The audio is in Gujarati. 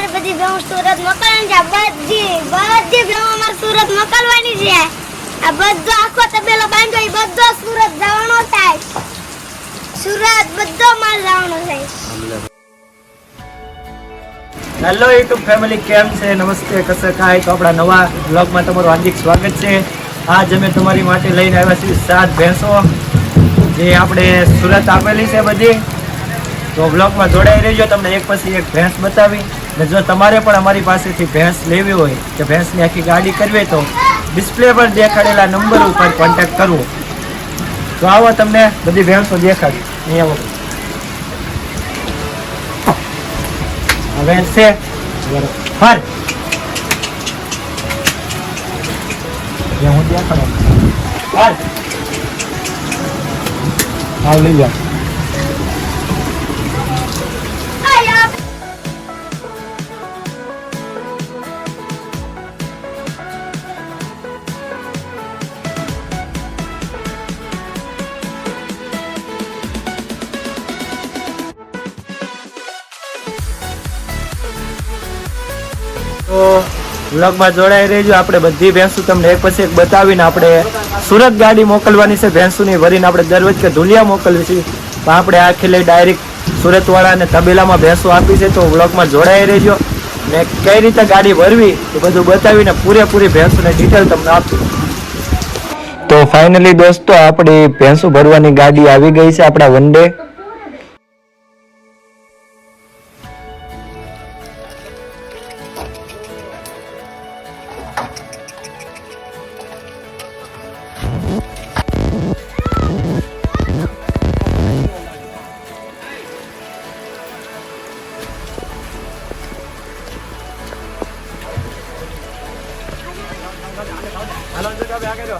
અમારે બધી ભેંસ સુરત મોકલવાની છે. બધી ભેંસ અમારે સુરત મોકલવાની છે. આ બધો આખો તબેલો બાંધ્યો એ બધો સુરત જવાનો થાય. સુરત બધો માલ જવાનો થાય. હેલો યુટ્યુબ ફેમિલી, કેમ છે? નમસ્તે, કસે કાય? તો આપણા નવા બ્લોગમાં તમારું હાર્દિક સ્વાગત છે. આજ અમે તમારી માટે લઈને આવ્યા છીએ 7 ભેંસો જે આપણે સુરત આપેલી છે બધી. તો બ્લોગમાં જોડાઈ રહેજો, તમને એક પછી એક ભેંસ બતાવી. અને જો તમારે પણ અમારી પાસેથી ભેંસ લેવી હોય કે ભેંસની આખી ગાડી કરવી તો ડિસ્પ્લે પર દેખાડેલા નંબર ઉપર કોન્ટેક્ટ કરવો. તો આવો તમને બધી ભેંસો દેખાડી. અહીંયા હવે છે ફર હું ત્યાં ખડો ફર આવ લઈ જા. તો વ્લોગમાં જોડાઈ રહેજો. આપણે બધી ભેંસો તમને એક પછી એક બતાવીને આપણે સુરત ગાડી મોકલવાની છે ભેંસોની ભરીને. આપણે દર વખતે ધુલિયા મોકલવી છે, પણ આપણે આખી લઈ ડાયરેક્ટ સુરતવાળાને તબેલામાં ભેંસો આપી છે. તો વ્લોગમાં જોડાઈ રહેજો ને કઈ રીતે ગાડી ભરવી એ બધું બતાવીને પૂરેપૂરી ભેંસોની ડિટેલ તમને આપી. તો ફાઇનલી દોસ્તો આપણી ભેંસો ભરવાની ગાડી આવી ગઈ છે આપણા વનડે. હાલો જો કે આગે જો